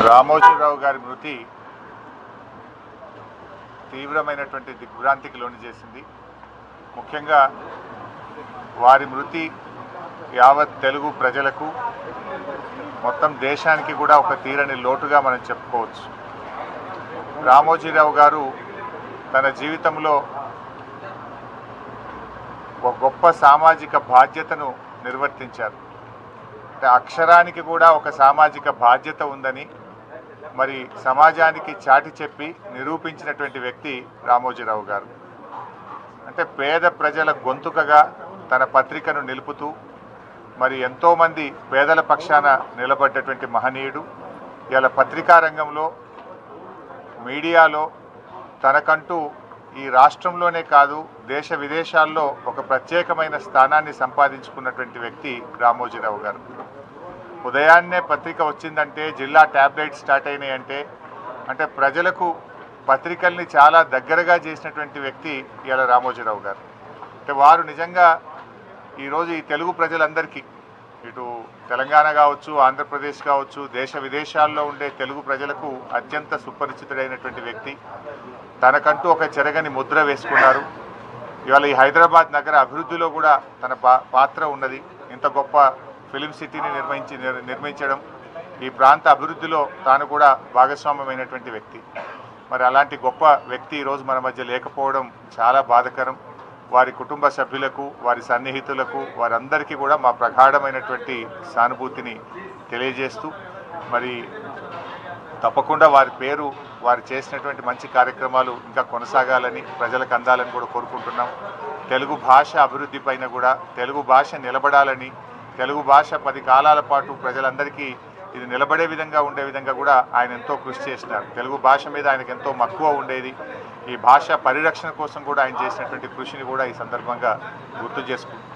రామోజీరావు గారి మృతి తీవ్రమైనటువంటి దిగ్భ్రాంతికి లోను చేసింది. ముఖ్యంగా వారి మృతి యావత్ తెలుగు ప్రజలకు మొత్తం దేశానికి కూడా ఒక తీరని లోటుగా మనం చెప్పుకోవచ్చు. రామోజీరావు గారు తన జీవితంలో ఒక గొప్ప సామాజిక బాధ్యతను నిర్వర్తించారు. అంటే అక్షరానికి కూడా ఒక సామాజిక బాధ్యత ఉందని మరి సమాజానికి చాటి చెప్పి నిరూపించినటువంటి వ్యక్తి రామోజీరావు గారు. అంటే పేద ప్రజల గొంతుకగా తన పత్రికను నిలుపుతూ మరి ఎంతోమంది పేదల పక్షాన నిలబడ్డటువంటి మహనీయుడు. ఇలా పత్రికా రంగంలో మీడియాలో తనకంటూ ఈ రాష్ట్రంలోనే కాదు దేశ విదేశాల్లో ఒక ప్రత్యేకమైన స్థానాన్ని సంపాదించుకున్నటువంటి వ్యక్తి రామోజీరావు గారు. ఉదయాన్నే పత్రిక వచ్చిందంటే జిల్లా ట్యాబ్లెట్ స్టార్ట్ అయినాయంటే అంటే ప్రజలకు పత్రికల్ని చాలా దగ్గరగా చేసినటువంటి వ్యక్తి ఇలా రామోజీరావు గారు. అంటే వారు నిజంగా ఈరోజు ఈ తెలుగు ప్రజలందరికీ ఇటు తెలంగాణ కావచ్చు, ఆంధ్రప్రదేశ్ కావచ్చు, దేశ విదేశాల్లో ఉండే తెలుగు ప్రజలకు అత్యంత సుపరిచితుడైనటువంటి వ్యక్తి. తనకంటూ ఒక చెరగని ముద్ర వేసుకున్నారు. ఇవాళ ఈ హైదరాబాద్ నగర అభివృద్ధిలో కూడా తన పాత్ర ఉన్నది. ఇంత గొప్ప ఫిలిం సిటీని నిర్మించడం, ఈ ప్రాంత అభివృద్ధిలో తాను కూడా భాగస్వామ్యమైనటువంటి వ్యక్తి. మరి అలాంటి గొప్ప వ్యక్తి ఈరోజు మన మధ్య లేకపోవడం చాలా బాధాకరం. వారి కుటుంబ సభ్యులకు, వారి సన్నిహితులకు, వారందరికీ కూడా మా ప్రగాఢమైనటువంటి సానుభూతిని తెలియజేస్తూ మరి తప్పకుండా వారి పేరు, వారు చేసినటువంటి మంచి కార్యక్రమాలు ఇంకా కొనసాగాలని, ప్రజలకు అందాలని కూడా కోరుకుంటున్నాం. తెలుగు భాష అభివృద్ధి పైన కూడా, తెలుగు భాష నిలబడాలని, తెలుగు భాష 10 కాలాల పాటు ప్రజలందరికీ ఇది నిలబడే విధంగా ఉండే విధంగా కూడా ఆయన ఎంతో కృషి చేసినారు. తెలుగు భాష మీద ఆయనకు ఎంతో మక్కువ ఉండేది. ఈ భాష పరిరక్షణ కోసం కూడా ఆయన చేసినటువంటి కృషిని కూడా ఈ సందర్భంగా గుర్తు చేసుకుంటున్నాం.